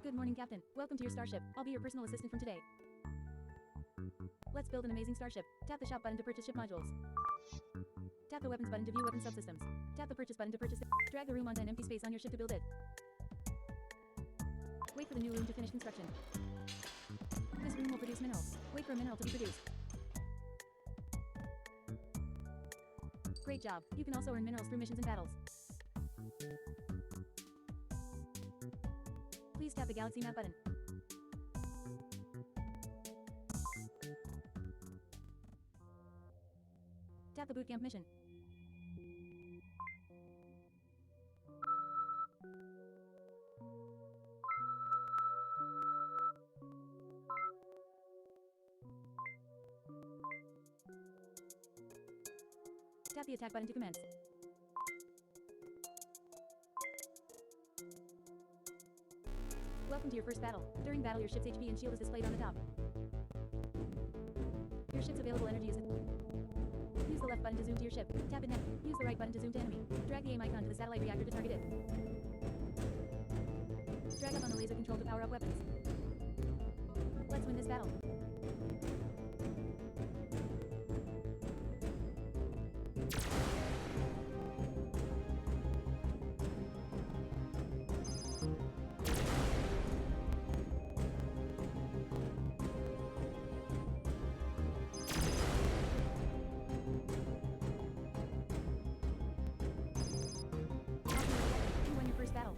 Good morning, Captain. Welcome to your starship. I'll be your personal assistant from today. Let's build an amazing starship. Tap the shop button to purchase ship modules. Tap the weapons button to view weapon subsystems. Tap the purchase button to purchase. Drag the room onto an empty space on your ship to build it. Wait for the new room to finish construction. This room will produce minerals. Wait for a mineral to be produced. Great job. You can also earn minerals through missions and battles. Please tap the galaxy map button. Tap the bootcamp mission. Tap the attack button to commence. Welcome to your first battle. During battle, your ship's HP and shield is displayed on the top. Your ship's available energy is... Use the left button to zoom to your ship. Tap it now. Use the right button to zoom to enemy. Drag the aim icon to the satellite reactor to target it. Drag up on the laser control to power up weapons. Let's win this battle. First battle.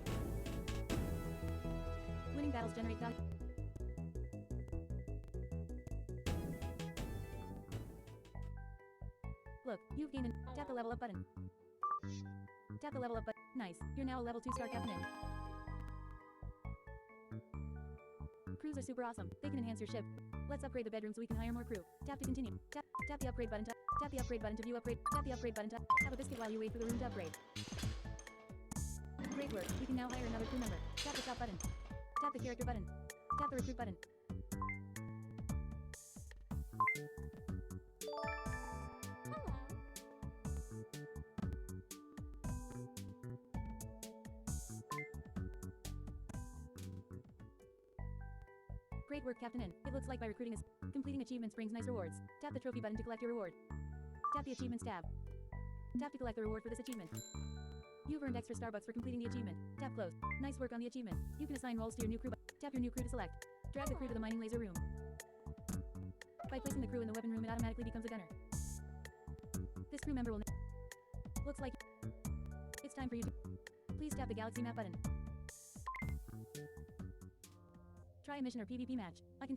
Winning battles generate value. Look, you've gained an... Tap the level up button. Tap the level up button. Nice. You're now a level 2 star captain. Crews are super awesome. They can enhance your ship. Let's upgrade the bedroom so we can hire more crew. Tap to continue. Tap the upgrade button to... Tap the upgrade button to view upgrade. Tap the upgrade button to... Have a biscuit while you wait for the room to upgrade. Great work. You can now hire another crew member. Tap the shop button. Tap the character button. Tap the recruit button. Great work, Captain N. It looks like by recruiting is completing achievements brings nice rewards. Tap the trophy button to collect your reward. Tap the achievements tab. Tap to collect the reward for this achievement. You've earned extra Starbucks for completing the achievement. Tap close. Nice work on the achievement. You can assign roles to your new crew. Tap your new crew to select. Drag the crew to the mining laser room. By placing the crew in the weapon room, it automatically becomes a gunner. This crew member will... Looks like... It's time for you to... Please tap the galaxy map button. Try a mission or PvP match. I can...